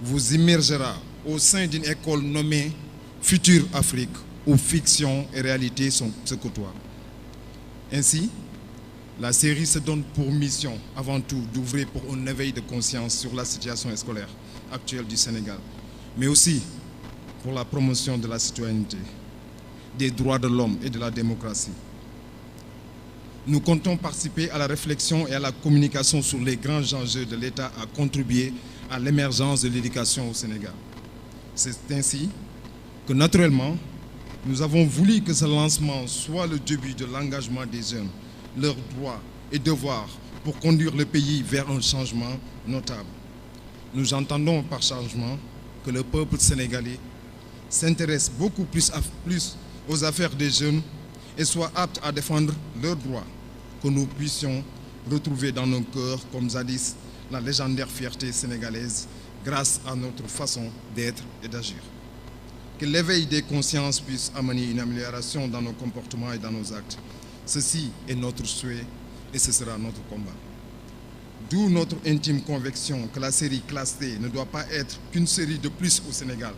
vous immergera au sein d'une école nommée Future Afrique, où fiction et réalité se côtoient. Ainsi, la série se donne pour mission, avant tout, d'ouvrir pour un éveil de conscience sur la situation scolaire actuelle du Sénégal, mais aussi pour la promotion de la citoyenneté, des droits de l'homme et de la démocratie. Nous comptons participer à la réflexion et à la communication sur les grands enjeux de l'État à contribuer à l'émergence de l'éducation au Sénégal. C'est ainsi que, naturellement, nous avons voulu que ce lancement soit le début de l'engagement des jeunes, leurs droits et devoirs pour conduire le pays vers un changement notable. Nous entendons par changement que le peuple sénégalais s'intéresse beaucoup plus aux affaires des jeunes et soit apte à défendre leurs droits, que nous puissions retrouver dans nos cœurs, comme jadis, la légendaire fierté sénégalaise grâce à notre façon d'être et d'agir. Que l'éveil des consciences puisse amener une amélioration dans nos comportements et dans nos actes. Ceci est notre souhait et ce sera notre combat. D'où notre intime conviction que la série Classe T ne doit pas être qu'une série de plus au Sénégal,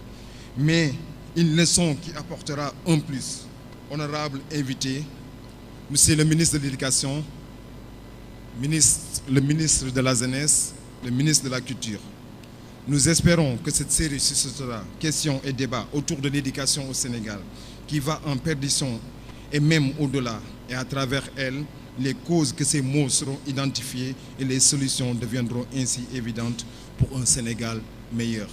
mais une leçon qui apportera un plus. Honorable invité, Monsieur le ministre de l'Éducation, le ministre de la Jeunesse, le ministre de la Culture, nous espérons que cette série suscitera questions et débats autour de l'éducation au Sénégal, qui va en perdition et même au-delà, et à travers elle, les causes que ces maux seront identifiés et les solutions deviendront ainsi évidentes pour un Sénégal meilleur.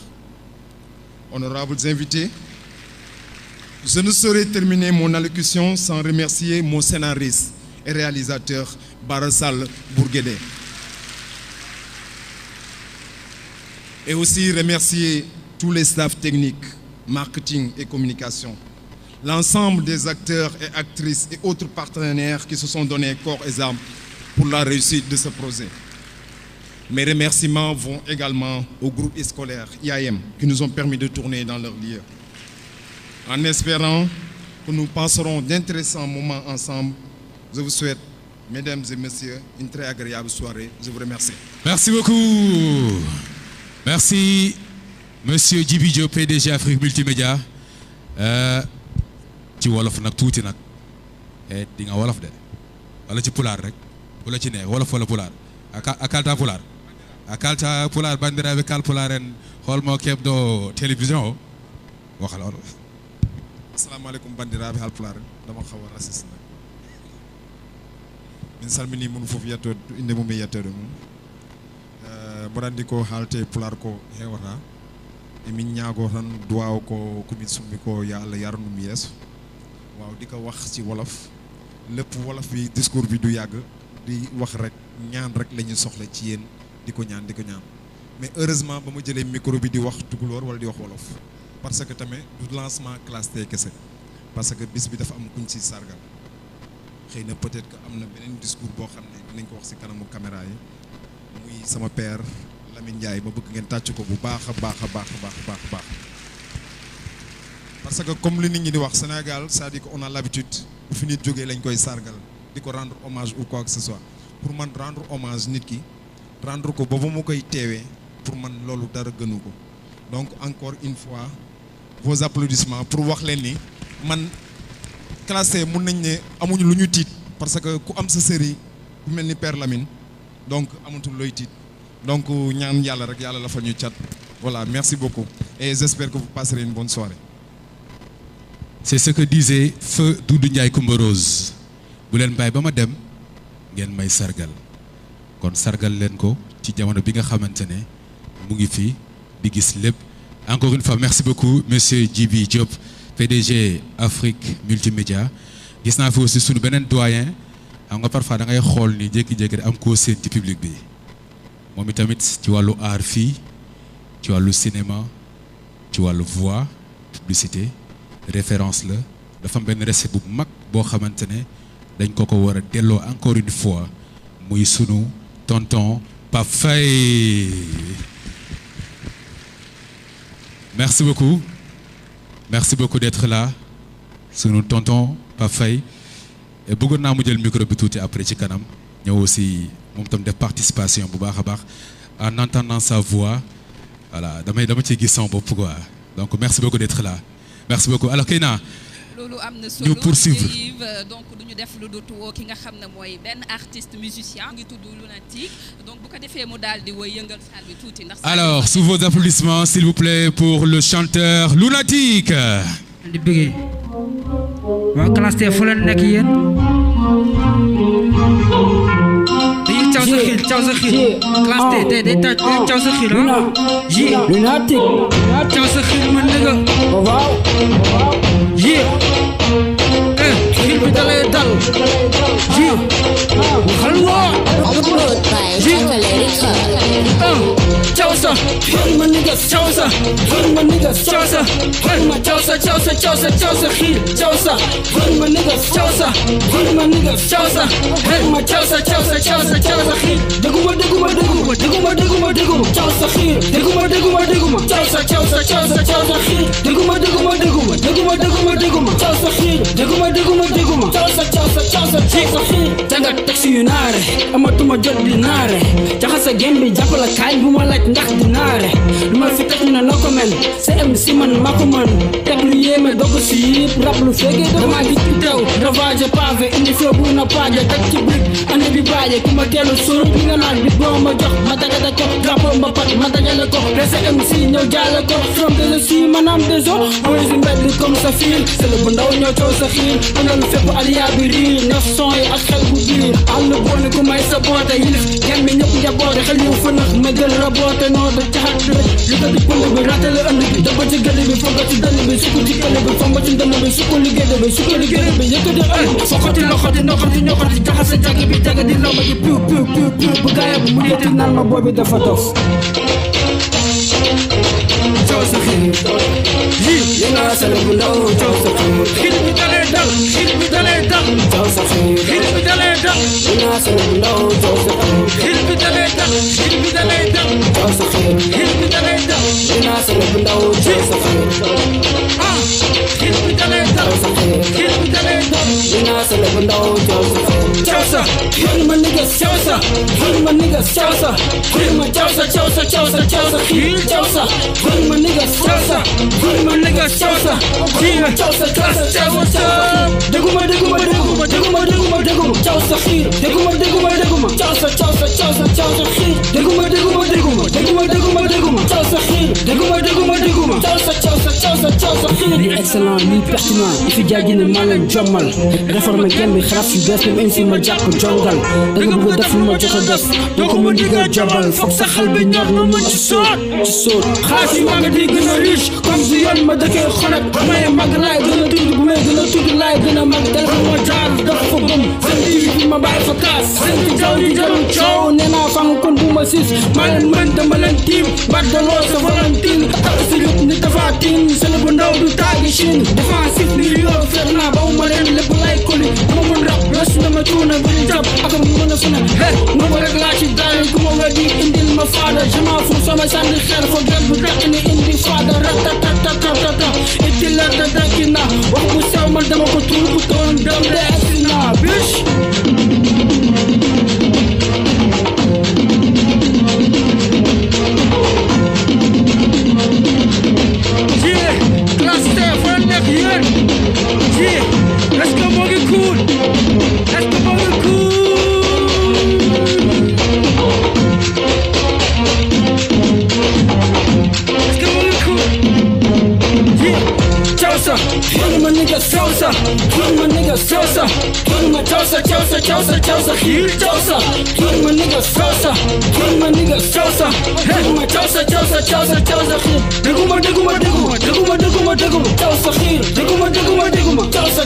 Honorables invités, je ne saurais terminer mon allocution sans remercier mon scénariste et réalisateur Barassal Bourguédé. Et aussi remercier tous les staffs techniques, marketing et communication, l'ensemble des acteurs et actrices et autres partenaires qui se sont donnés corps et âme pour la réussite de ce projet. Mes remerciements vont également au groupe scolaire IAM qui nous ont permis de tourner dans leur lieu. En espérant que nous passerons d'intéressants moments ensemble, je vous souhaite, mesdames et messieurs, une très agréable soirée. Je vous remercie. Merci beaucoup. Merci, monsieur Djibi Diop, PDG Afrique Multimédia. Ci wolof nag tuuti nag di nga wolof de wala ci pulaar rek wala ci neex wolof wala pulaar akalta pulaar akalta pulaar bandiraɓe kal pulaar en holmo keɓɗo télévision o waxal on. Assalamu alaikum bandiraɓe hal pulaar dama xaw a raciste nag min salmini mun fof yetto inde mum e yettode mum mboɗo anndi ko haalte pular ko heewata emin ñaago tan duwaw ko komin summi ko yo Allah yarnum yeeso waaw di ko wax ci wolof lépp wolof bi discours bi du yàgg di wax rek ñaan rek la ñu soxla ci yéen di ko ñaan mais heureusement ba ma jëlee micro bi di wax tukulóor wala di wax wolof parce que tamit du lancement classe T kese parce que bis bi dafa am kuñ ci sargal xëy na peut-être que am na beneen discours boo xam ne dinañ ko wax ci kanamu caméra yi muy sama père Lamine Ndiaye ma bëgg ngeen tàcc ko bu baax a baax parce que comme li nit ñi di wax Sénégal c'est-à-dire qu'on a l'habitude bu fi nit jógee lañ koy sargal di ko rendre hommage ou quoi que ce soit pour man rendre hommage nit ki rendre ko boobu mu koy teewee pour man loolu dara gënu ko donc encore une fois vos applaudissements pour wax leen ni man classé mun nañ ne amuñu lu ñu tiit parce que ku am sa série ku mel ni Père Lamine donc amatul looy tiit donc ñaan yàlla rek yàlla la fa ñu cat voilà merci beaucoup et j'espère que vous passerez une bonne soirée. C'est ce que disait Feu Doudou Ndiaye Coumba Rose bu leen bàyyi ba ma dem ngeen may sargal kon sargal leen ko ci jamono bi nga xamante ne mu ngi fi di gis lépp. Encore une fois merci beaucoup monsieur Djibi Diop PDG Afrique Multimédia gis naa fi aussi sunu beneen doyen xam nga parfois da ngay xool ni jékki-jékki am koo seen ci public bi moom itamit ci wàllu art fii ci wàllu cinéma ci wàllu voix publicité référence la dafa am benn respect bu mag boo xamante ne dañ ko war a delloo encore une fois muy sunu tonton Pape Faye. Merci beaucoup d'être là sunu tonton Pape Faye bëggoon naa mu jël micro bi tuuti après ci kanam ñëw aussi moom tam def participation bu baax a baax en entendant sa voix voilà dama ciy gis son bopp quoi donc merci beaucoup d'être là merci beaucoup alors Keina loolu am na solo ñu poursuivre donc duñu def lu dut woo ki nga xam ne mooy benn artiste musicien ngi tudd Lunatique donc bu ko defee mu daal di woy yëngal salle bi tuuti ndax alors sous vos applaudissements s'il vous plaît pour le chanteur Lunatique di bëggee waa classe T fu leen nekk yéen dañuy caw sa xiil classe T day caw sa xiil ji Lunatique caw sa xiil ma nigga ji xiil bi dalay dal ji xal woo ji caw sa xiil ma nigga caw sa xiil ma nigga caw sa xiil ma caw sa xiil caw sa xiil ma nigga caw sa xiil ma nigga caw sa xiil ma caw sa xiil déguma caw sa xiil déguma caw sa xiil déguma caw sa xiil déguma caw sa xiil danga taxi yu naare amatuma jot di naare jaxasa gem bi jàppala kaay bu ma laaj ndax di naare lu ma fi teg ñu ne no comment CM si man maa ko mën teg lu yéeme doog si yëpp rap lu fekkee dama gis ci teew ravage pavé indi flow bu na paaja teg ci brique andi bi baaje ku ma teelu suru bi nga naan bi boo ma jox ma dagale ko drapeau mba pat ma dagale ko CMC ñëw jaale ko from de je suis manam des eaux mooy si mbedd comme sa fil c'est le bu ndaw ñoo coow sa xiil andalu fépp aliya bi riir 900 yi ak xel bu biir àll boone ku may sa boote yilif gem bi ñëpp njaboote xel yu fënax ma jël raboote noo da caxat rek li ko di pënd bi ratale ënd bi daba ci gëdd bi foga ci dënn bi sukku ci kële bi famba ci ndënn bi sukku liggéey bi yëkkati ënd fokkati loxoti noxoti ñoxoti jaxase jagi bi jaga di lomba ji piw bu gaaya bu mu deeti naan ma boobi dafa dof caw sa xiil yi nga sale bu ndaw caw sa xiil xiil bi dalee dal caw sa xiil yi nga sale bu ndaw caw sa xiil xiil bi dalee dal caw sa xiil yi nga sale bu ndaw caw sa xiil xiil bi dalee dal yi nga sale bu ndaw caw sa xiil caw sa xiil ma niggas caw sa xiil ma niggas caw sa xiil ma caw sa xiil caw sa xiil ma niggas caw sa xiil ma niggas caw sa xiil ma caw sa déguma caw sa xiil déguma caw sa xiil déguma caw sa xiil déguma caw sa xiil excellent lii pertinent yi fi jaay ne maa leen jommal réforme game bi xaraf yu bees même si ma jàpp jongal da nga bëgg a def lu ma jot a def donc ma digal jobal foog sa xel bi ñor na mën ci sóot xaalis yi maa nga di gën a riche comme si yoon ma dëkkee xonet maye mag laay gën a tudd bu may gën a tudd laay gën a mag téléphone ma jaar dafa fa gëm seen TV bi ma bàyyi fa kaas seen ci jaw yi jarul coow nee naa fang kon bu ma siis maa leen mën dama leen tiim bat daloo sa Valentine ak si yëpp ni dafa tiim seen bu ndaw du taagi Chine défensif ni yoo fer naa ba ma leen lépp lay koli dama mën rap los na ma tuuna bu ñu jàpp ak mu mën a fana nga ko rek laa ci daal ku ma weddi indil ma faada je m'en fous sama sànni xeer fa gel bu dakk ni indi faada ratatatatata itti la da dakki na wax bu sew man dama ko tuur bu toon dem de agsi naa bish Let's go, Morgan Cool. Let's go, Morgan Cool. Let's go, Morgan Cool. Yeah, Chausa. One of my niggas, Chausa. One of my niggas, Chausa. One of my Chausa. Here, Chausa. One of my niggas, Chausa. One of my niggas, Chausa. One of my Chausa. Here. Deguma. Chausa here. Deguma. Chausa. Here.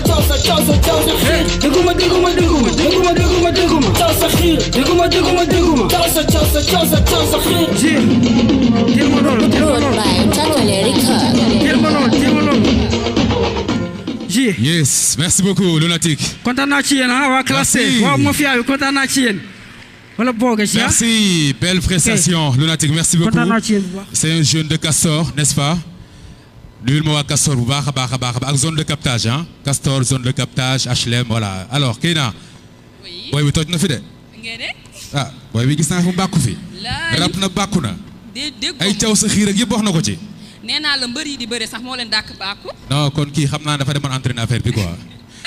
Deguma. Chausa here. Deguma. Chausa here. Yes, merci beaucoup Lunatic. Kontaan naa ci yéen waa classe waa mafia bi kontaan naa ci yéen. Merci, belle prestation Lunatic, merci beaucoup. C'est un jeune de Castor, n'est-ce pas? Nuyul ma waa Castor bu baax a baax ak zone de captage hein. Castor zone de captage HLM voilà. Alors Keina. Oui. Boy bi toj na fi de. Ah, boy bi gis naa fi mu bàkku fi. Rap na bàkku na. Ay caw sa xiir ak yëpp wax na ko ci. nee naa la mbër yi di bëre sax moo leen dàkk bàkku. Non kon kii xam naa dafa demoon entraîner affaire bi quoi.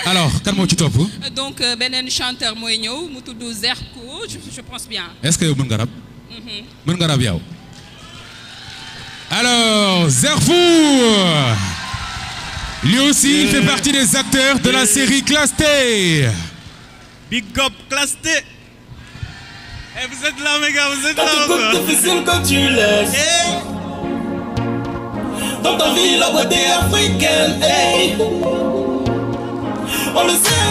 Alors kan moo ci topp. Donc beneen chanteur mooy ñëw mu tudd Zerko je pense bien. Est-ce que yow mën nga rap. Mën nga rap yow. Alors Zerfou. Lui aussi il fait partie des acteurs de la série Classe T. Big up Classe T. Eh, vous êtes là mes gars, vous êtes là. C'est difficile quand tu laisses. Dans ta vie la beauté africaine. Hey. On le sait.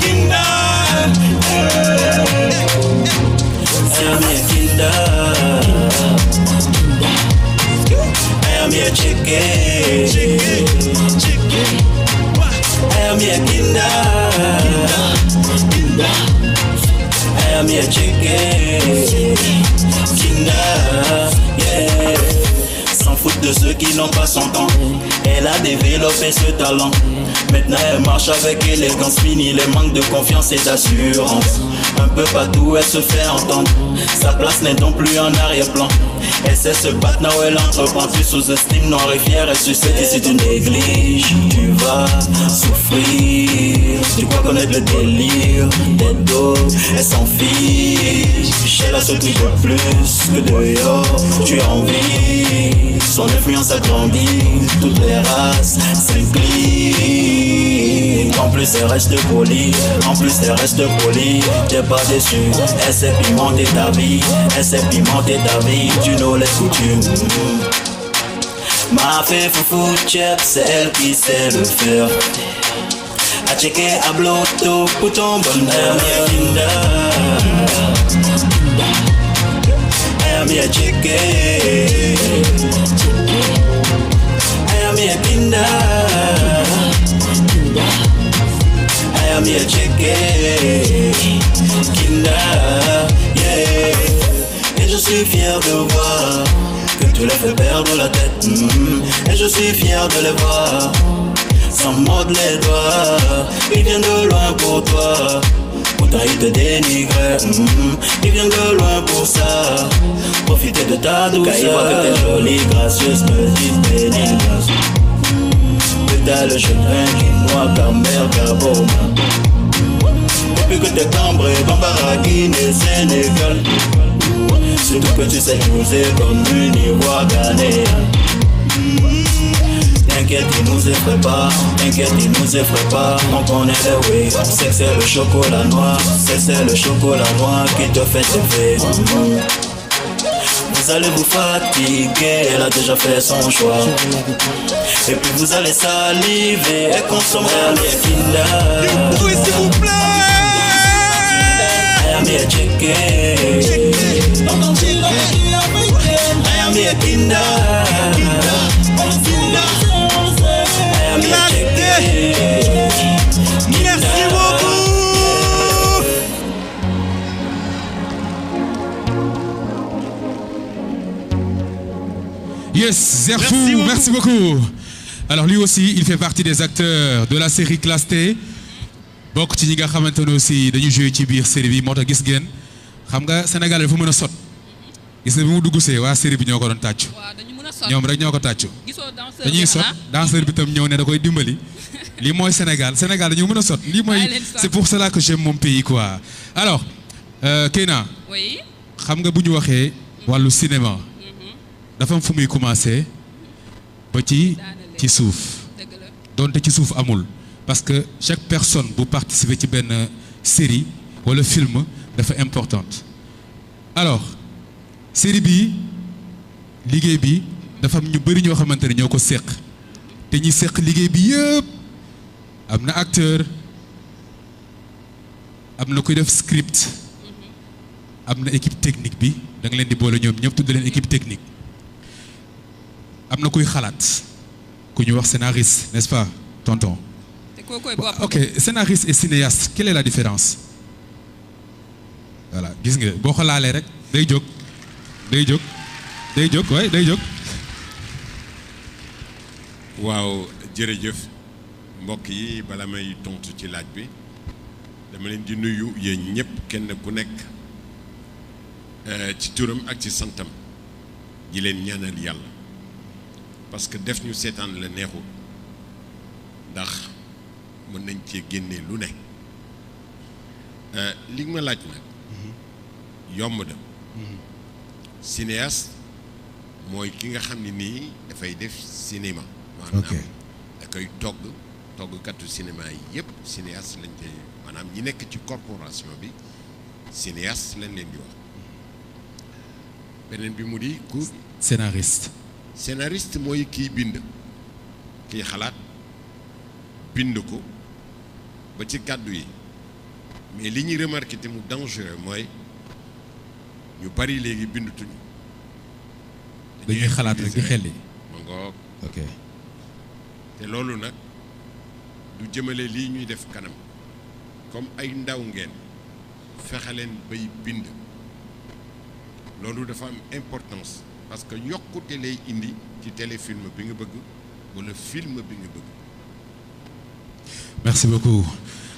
Kinda. I am here Kinda. I am here chicken. I am here Kinda. I am here chicken. Kinda. Yeah. S'en foutre de ceux qui n'ont pas son temps. Elle a développé ce talent. Maintenant elle marche avec élégance. Fini les manques de confiance et d'assurance. Un peu partout elle se fait entendre. Sa place n'est donc plus en arrière-plan. Elle sait se battre, now elle entreprend. Tu sous-estimes, noir et fier. Elle succède et si tu négliges, tu vas souffrir. Tu crois connaître le délire des dos. Elle s'en fiche. Elle a ce truc de plus que dehors. Tu as envie. Son influence a grandi. Toutes les races s'inclinent. En plus elle reste polie. T'es pas déçu. Elle sait pimenter ta vie. Tu know les coutumes. Ma fait foufou chep, c'est elle qui sait le faire. A checker à bloto pour ton bonheur. I am here checker. I am here Kinda. I am here checker. Kinda. Yeah. Et je suis fier de voir que tu les fais perdre la tête. Et je suis fier de les voir sans mordre les doigts. Ils viennent de loin pour toi. Pourtant ils te dénigrent. Ils viennent de loin pour ça. Profiter de ta douceur. Quand ils voient que t'es jolie, gracieuse, petite, bénigreuse. Que t'as le chagrin qui noie, Camer, Gabon. Depuis que t'es cambré, Bambara, Guinée, Sénégal. Surtout que tu sais user comme une ivoire ghanéenne. T'inquiète, il nous effraie pas, t'inquiète, il nous effraie pas. On connaît les way, c'est que c'est le chocolat noir, c'est le chocolat noir qui te fait rêver. Vous allez vous fatiguer, elle a déjà fait son choix. Et puis vous allez saliver et consommer les Kinder. Du bruit s'il vous plaît. I am here chicken. I am here Kinder. Merci beaucoup. Yes, Zerfou, merci beaucoup. Alors lui aussi, il fait partie des acteurs de la série Classe T. bokk ci ñi nga xamante ne aussi dañuy joué ci biir série bi moo tax gis ngeen xam nga Sénégal dafa mën a sot gis nga bi mu dugg see waa série bi ñoo ko doon tàccu ñoom rek ñoo ko tàccu dañuy sot danseur bi tam ñëw ne da koy dimbali lii mooy Sénégal dañu mën a sot lii mooy c'est pour cela que j'aime mon pays quoi. Alors Keina xam nga bu ñu waxee wàllu cinéma dafa am fu muy commencé ba ci suuf donte ci suuf amul parce que chaque personne bu participer ci benn série wala film dafa importante. Alors série bi liggéey bi dafa am ñu bëri ñoo xamante ne ñoo ko seq te ñi seq liggéey bi yëpp am na acteur am na kuy def script am na équipe technique bi da nga leen di boole ñoom ñëpp tudd leen équipe technique am na kuy xalaat ku ñu wax scénariste n'est-ce pas tonton. Ok, scénariste et cinéaste, quelle est la différence? Voilà, gis nga boo ko laalee rek day jóg waaye day jóg. waaw jërëjëf mbokk yi bala may tontu ci laaj bi dama leen di nuyu yéen ñëpp kenn ku nekk ci turam ak ci santam di leen ñaanal yàlla parce que def ñu seetaan la neexul ndax mën nañ cee génne lu ne li ma laaj nag yomb na cinéaste mooy ki nga xam ne nii dafay def cinéma maanaam da koy toggkatu cinéma yi yëpp cinéaste lañ koy maanaam ñi nekk ci corporation bi cinéaste lañ leen di wax beneen bi mu di ku scénariste mooy kiy bind kiy xalaat bind ko ba ci kàddu yi mais li ñuy remarqué te mu dangereux mooy ñu bari léegi bindutuñu dañuy xalaat rek di xel yi ma ngoog ok te loolu nag du jëmale lii ñuy def kanam comme ay ndaw ngeen fexe leen bay bind loolu dafa am importance parce que yokkute lay indi ci téléfilm bi nga bëgg walla film bi nga bëgg. Merci beaucoup.